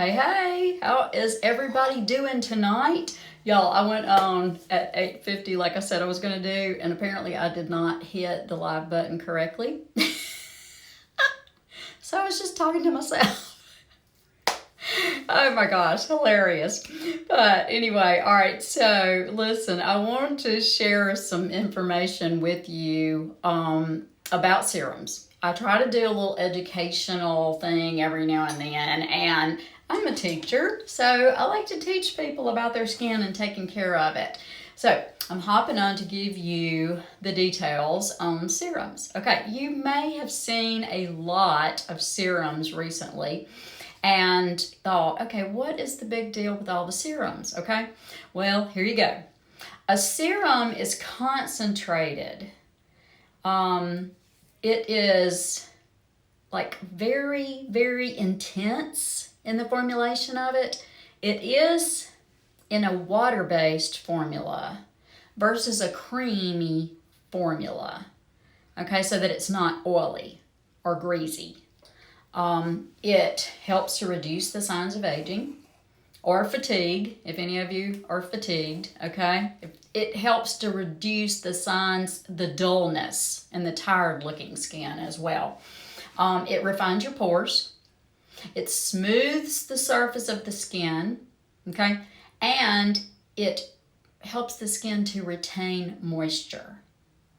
Hey, how is everybody doing tonight? Y'all, I went on at 8:50 like I said I was going to do, and apparently I did not hit the live button correctly. So I was just talking to myself. Oh my gosh, hilarious. But anyway, all right, so listen, I wanted to share some information with you about serums. I try to do a little educational thing every now and then, and I'm a teacher, so I like to teach people about their skin and taking care of it. So I'm hopping on to give you the details on serums. Okay, you may have seen a lot of serums recently and thought, okay, what is the big deal with all the serums? Okay, well, here you go. A serum is concentrated. It is like very, very intense in the formulation of it. It is in a water-based formula versus a creamy formula. Okay, so that it's not oily or greasy. It helps to reduce the signs of aging or fatigue, if any of you are fatigued, okay? It helps to reduce the signs, the dullness, and the tired-looking skin as well. It refines your pores. It smooths the surface of the skin, okay? And it helps the skin to retain moisture.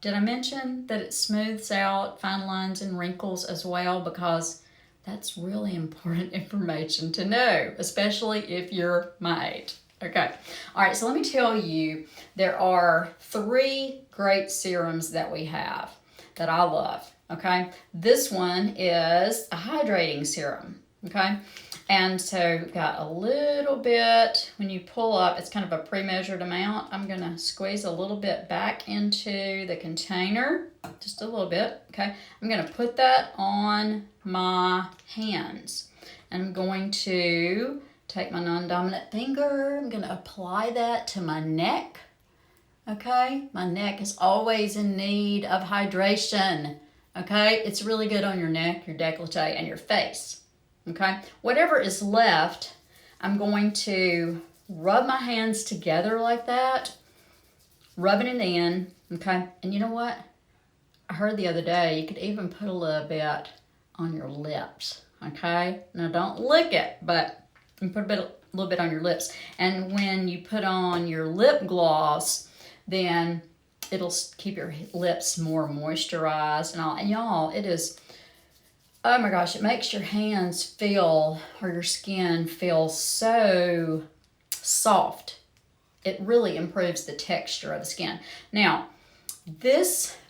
Did I mention that it smooths out fine lines and wrinkles as well? Because that's really important information to know, especially if you're my age. Okay, all right, so let me tell you, there are 3 great serums that we have that I love, okay? This one is a hydrating serum, okay? And so we've got a little bit, when you pull up, it's kind of a pre-measured amount. I'm gonna squeeze a little bit back into the container, just a little bit, okay? I'm gonna put that on my hands. And I'm going to take my non-dominant finger, I'm gonna apply that to my neck, okay? My neck is always in need of hydration, okay? It's really good on your neck, your décolleté, and your face. Okay, whatever is left, I'm going to rub my hands together like that, rubbing it in, okay? And you know what? I heard the other day you could even put a little bit on your lips, okay? Now don't lick it, but you put a little bit on your lips. And when you put on your lip gloss, then it'll keep your lips more moisturized and all. And y'all, it is... oh my gosh, it makes your hands feel, or your skin feel so soft. It really improves the texture of the skin. Now,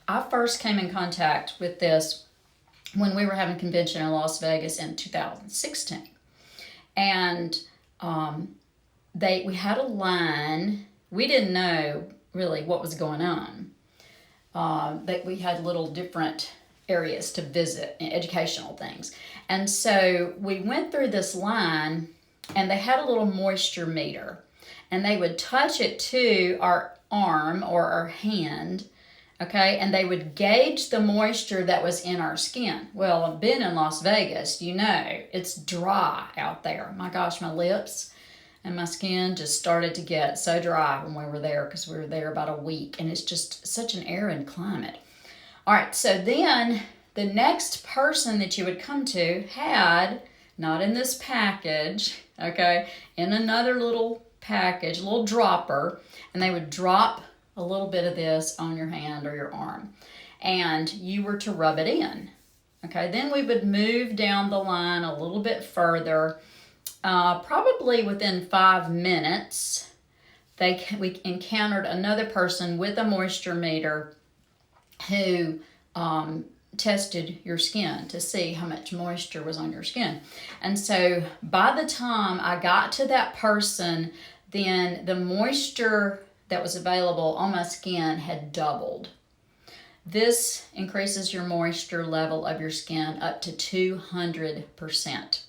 I first came in contact with this when we were having a convention in Las Vegas in 2016. And we had a line. We didn't know really what was going on. But we had little different areas to visit, educational things. And so we went through this line, and they had a little moisture meter, and they would touch it to our arm or our hand, okay, and they would gauge the moisture that was in our skin. Well, I've been in Las Vegas, you know, it's dry out there. My gosh, my lips and my skin just started to get so dry when we were there, because we were there about a week, and it's just such an arid climate. All right, so then the next person that you would come to had, not in this package, okay, in another little package, a little dropper, and they would drop a little bit of this on your hand or your arm, and you were to rub it in, okay? Then we would move down the line a little bit further, probably within 5 minutes, we encountered another person with a moisture meter who tested your skin to see how much moisture was on your skin. And so by the time I got to that person, then the moisture that was available on my skin had doubled. This increases your moisture level of your skin up to 200%.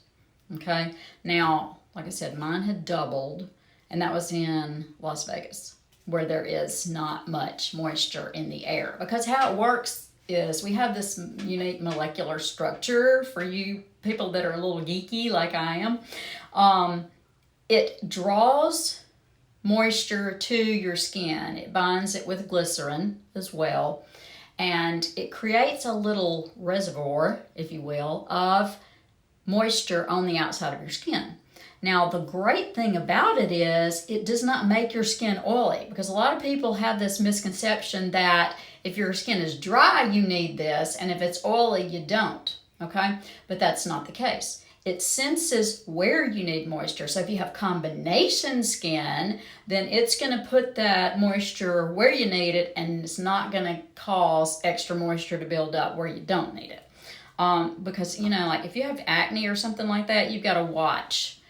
Okay? Now, like I said, mine had doubled, and that was in Las Vegas, where there is not much moisture in the air. Because how it works is we have this unique molecular structure for you people that are a little geeky like I am, it draws moisture to your skin. It binds it with glycerin as well, and it creates a little reservoir, if you will, of moisture on the outside of your skin. Now, the great thing about it is it does not make your skin oily, because a lot of people have this misconception that if your skin is dry, you need this, and if it's oily, you don't, okay? But that's not the case. It senses where you need moisture. So if you have combination skin, then it's going to put that moisture where you need it, and it's not going to cause extra moisture to build up where you don't need it. Because, you know, like if you have acne or something like that, you've got to watch.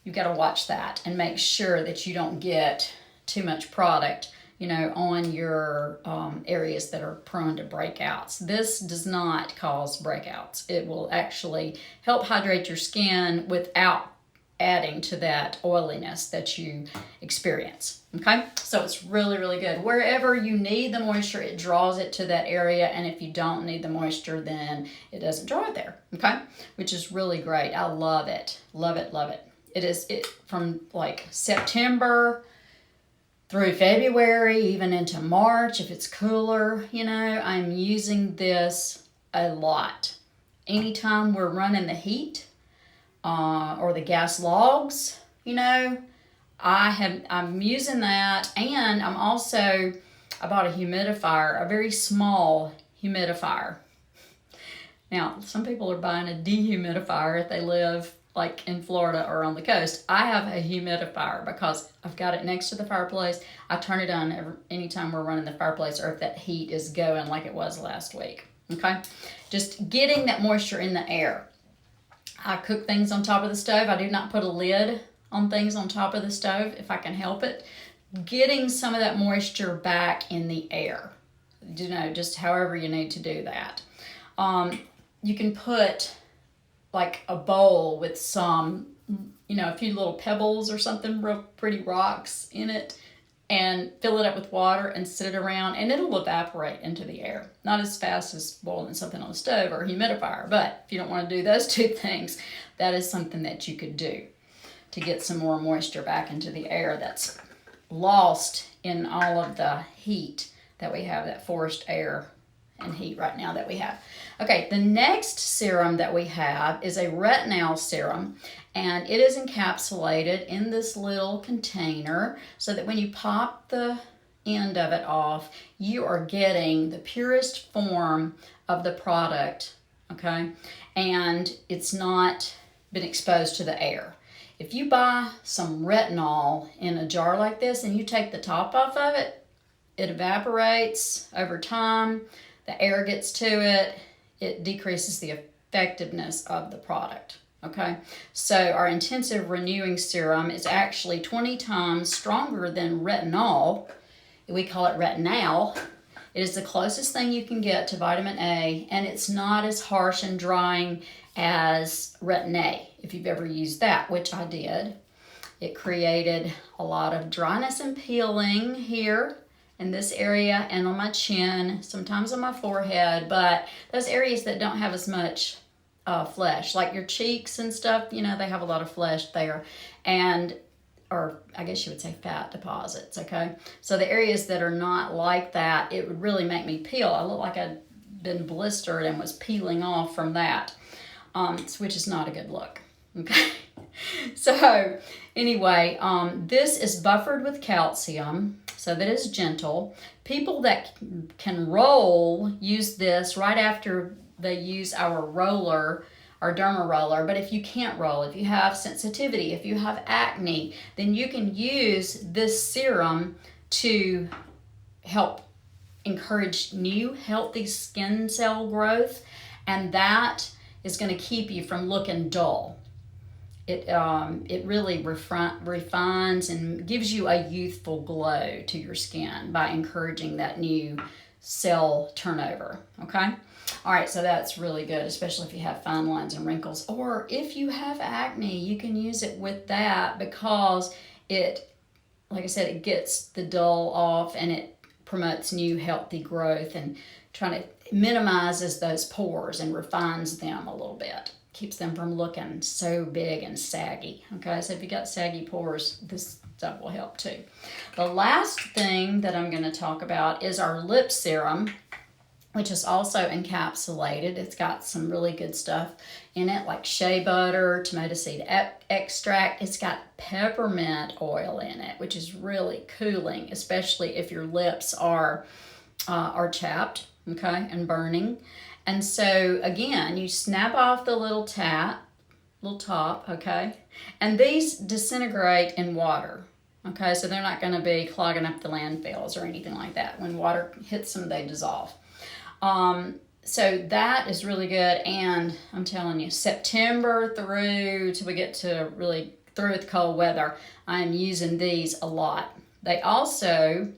You've got to watch that and make sure that you don't get too much product, you know, on your areas that are prone to breakouts. This does not cause breakouts. It will actually help hydrate your skin without adding to that oiliness that you experience. Okay, so it's really, really good. Wherever you need the moisture, it draws it to that area, and if you don't need the moisture, then it doesn't draw it there. Okay, which is really great. I love it. Love it, love it. It from like September through February, even into March, if it's cooler, you know, I'm using this a lot. Anytime we're running the heat or the gas logs, you know, I'm using that, and I bought a humidifier, a very small humidifier. Now, some people are buying a dehumidifier if they live like in Florida or on the coast. I have a humidifier because I've got it next to the fireplace. I turn it on anytime we're running the fireplace, or if that heat is going like it was last week. Okay, just getting that moisture in the air. I cook things on top of the stove. I do not put a lid on things on top of the stove if I can help it. Getting some of that moisture back in the air, you know, just however you need to do that. You can put like a bowl with some, you know, a few little pebbles or something, real pretty rocks in it, and fill it up with water and sit it around, and it'll evaporate into the air. Not as fast as boiling something on the stove or a humidifier, but if you don't want to do those two things, that is something that you could do to get some more moisture back into the air that's lost in all of the heat that we have, that forced air and heat right now that we have. Okay, the next serum that we have is a Retinal Serum, and it is encapsulated in this little container so that when you pop the end of it off, you are getting the purest form of the product, okay? And it's not been exposed to the air. If you buy some retinol in a jar like this and you take the top off of it, it evaporates over time. The air gets to it, it decreases the effectiveness of the product, okay? So our intensive renewing serum is actually 20 times stronger than retinol. We call it Retinal. It is the closest thing you can get to vitamin A, and it's not as harsh and drying as Retin-A, if you've ever used that, which I did. It created a lot of dryness and peeling here in this area and on my chin, sometimes on my forehead, but those areas that don't have as much flesh, like your cheeks and stuff, you know, they have a lot of flesh there, and, or I guess you would say fat deposits, okay? So the areas that are not like that, it would really make me peel. I look like I'd been blistered and was peeling off from that, which is not a good look, okay? So anyway, this is buffered with calcium so that it's gentle. People that can roll use this right after they use our roller, our derma roller. But if you can't roll, if you have sensitivity, if you have acne, then you can use this serum to help encourage new healthy skin cell growth, and that is going to keep you from looking dull. It really refines and gives you a youthful glow to your skin by encouraging that new cell turnover, okay? All right, so that's really good, especially if you have fine lines and wrinkles. Or if you have acne, you can use it with that because it, like I said, it gets the dull off and it promotes new healthy growth and minimizes those pores and refines them a little bit. keeps them from looking so big and saggy. Okay, so if you got saggy pores, this stuff will help too. The last thing that I'm going to talk about is our lip serum, which is also encapsulated. It's got some really good stuff in it, like shea butter, tomato seed extract. It's got peppermint oil in it, which is really cooling, especially if your lips are chapped, okay, and burning. And so again, you snap off the little top, okay, and these disintegrate in water, okay, so they're not going to be clogging up the landfills or anything like that. When water hits them, they dissolve. So that is really good, and I'm telling you, September through till we get to really through with cold weather, I'm using these a lot. They also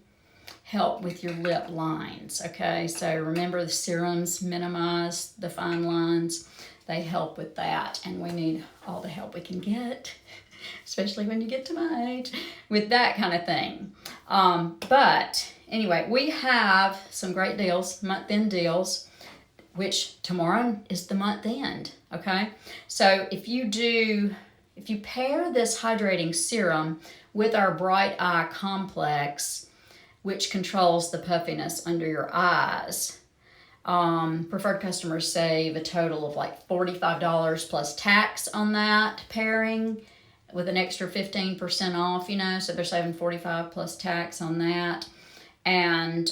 help with your lip lines, okay? So remember, the serums minimize the fine lines. They help with that, and we need all the help we can get, especially when you get to my age, with that kind of thing. But anyway, we have some great deals, month-end deals, which tomorrow is the month end, okay? So if you pair this hydrating serum with our Bright Eye Complex, which controls the puffiness under your eyes, preferred customers save a total of like $45 plus tax on that pairing, with an extra 15% off, so they're saving $45 plus tax on that. And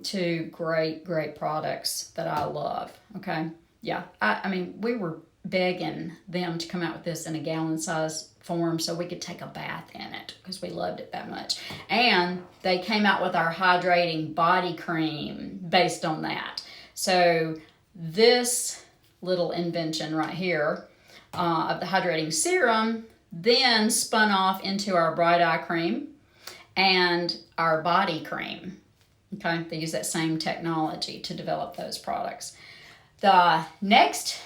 two great products that I love, okay? Yeah, I mean, we were begging them to come out with this in a gallon size form so we could take a bath in it because we loved it that much. And they came out with our hydrating body cream based on that. So this little invention right here of the hydrating serum then spun off into our Bright Eye cream and our body cream. Okay, they use that same technology to develop those products. The next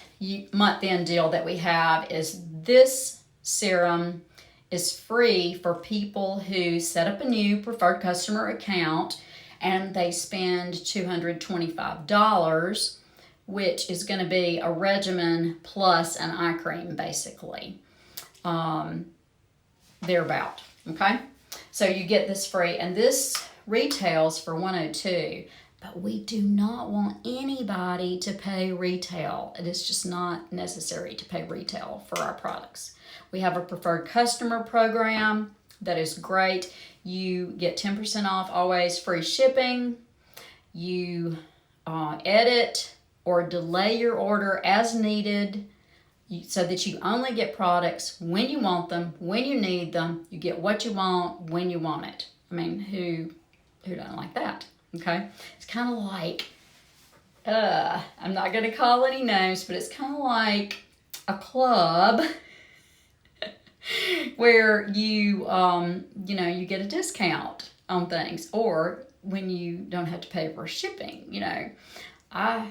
month-end deal that we have is this serum is free for people who set up a new preferred customer account and they spend $225, which is going to be a regimen plus an eye cream, basically. Thereabout, okay? So you get this free, and this retails for $102, but we do not want anybody to pay retail. It is just not necessary to pay retail for our products. We have a preferred customer program that is great. You get 10% off, always free shipping. You edit or delay your order as needed, so that you only get products when you want them, when you need them. You get what you want, when you want it. I mean, who doesn't like that? Okay? It's kind of like, I'm not going to call any names, but it's kind of like a club where you get a discount on things, or when you don't have to pay for shipping. I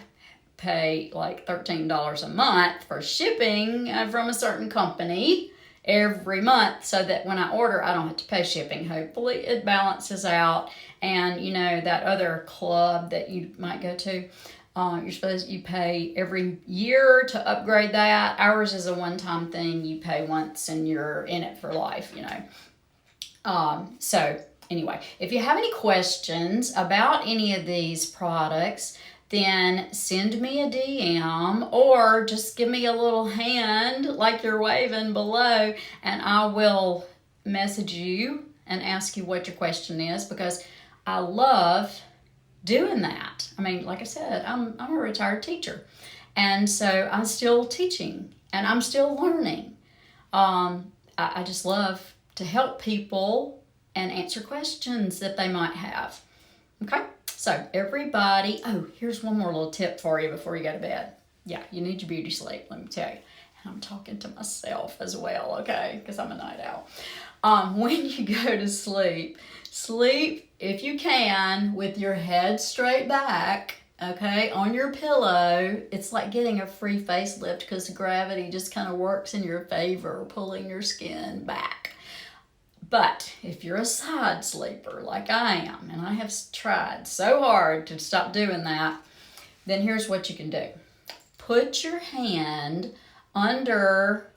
pay like $13 a month for shipping from a certain company every month, so that when I order, I don't have to pay shipping. Hopefully it balances out. And that other club that you might go to, you pay every year to upgrade that. Ours is a one-time thing. You pay once and you're in it for life, So anyway, if you have any questions about any of these products, then send me a DM or just give me a little hand like you're waving below, and I will message you and ask you what your question is, because I love doing that. I mean, like I said, I'm a retired teacher, and so I'm still teaching and I'm still learning. I just love to help people and answer questions that they might have. Okay? So everybody, here's one more little tip for you before you go to bed. Yeah, you need your beauty sleep, let me tell you. And I'm talking to myself as well, okay, because I'm a night owl. When you go to sleep, if you can with your head straight back, okay, on your pillow. It's like getting a free facelift because gravity just kind of works in your favor, pulling your skin back. But if you're a side sleeper like I am, and I have tried so hard to stop doing that, then here's what you can do. Put your hand under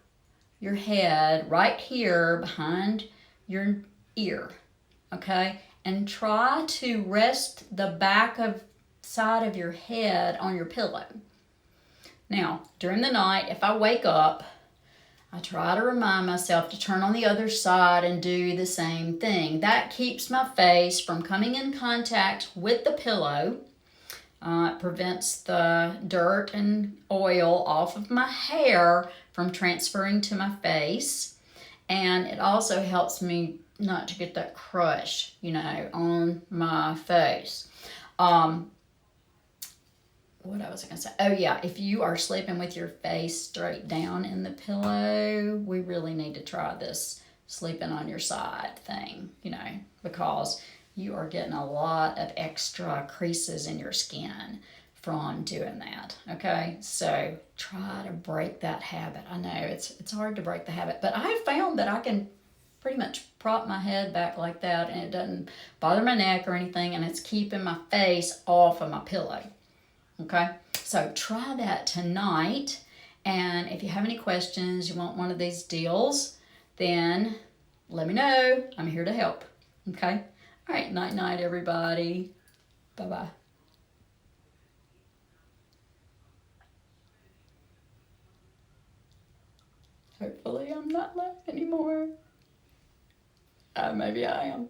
your head, right here behind your ear, okay? And try to rest the back of side of your head on your pillow. Now, during the night, if I wake up, I try to remind myself to turn on the other side and do the same thing. That keeps my face from coming in contact with the pillow. It prevents the dirt and oil off of my hair from transferring to my face. And it also helps me not to get that crush, on my face. What was I going to say? Oh, yeah, if you are sleeping with your face straight down in the pillow, we really need to try this sleeping on your side thing, because you are getting a lot of extra creases in your skin from doing that, okay? So try to break that habit. I know it's hard to break the habit, but I have found that I can pretty much prop my head back like that, and it doesn't bother my neck or anything, and it's keeping my face off of my pillow. Okay, so try that tonight, and if you have any questions, you want one of these deals, then let me know. I'm here to help. Okay, all right, night everybody. Bye-bye. Hopefully I'm not left anymore. Maybe I am.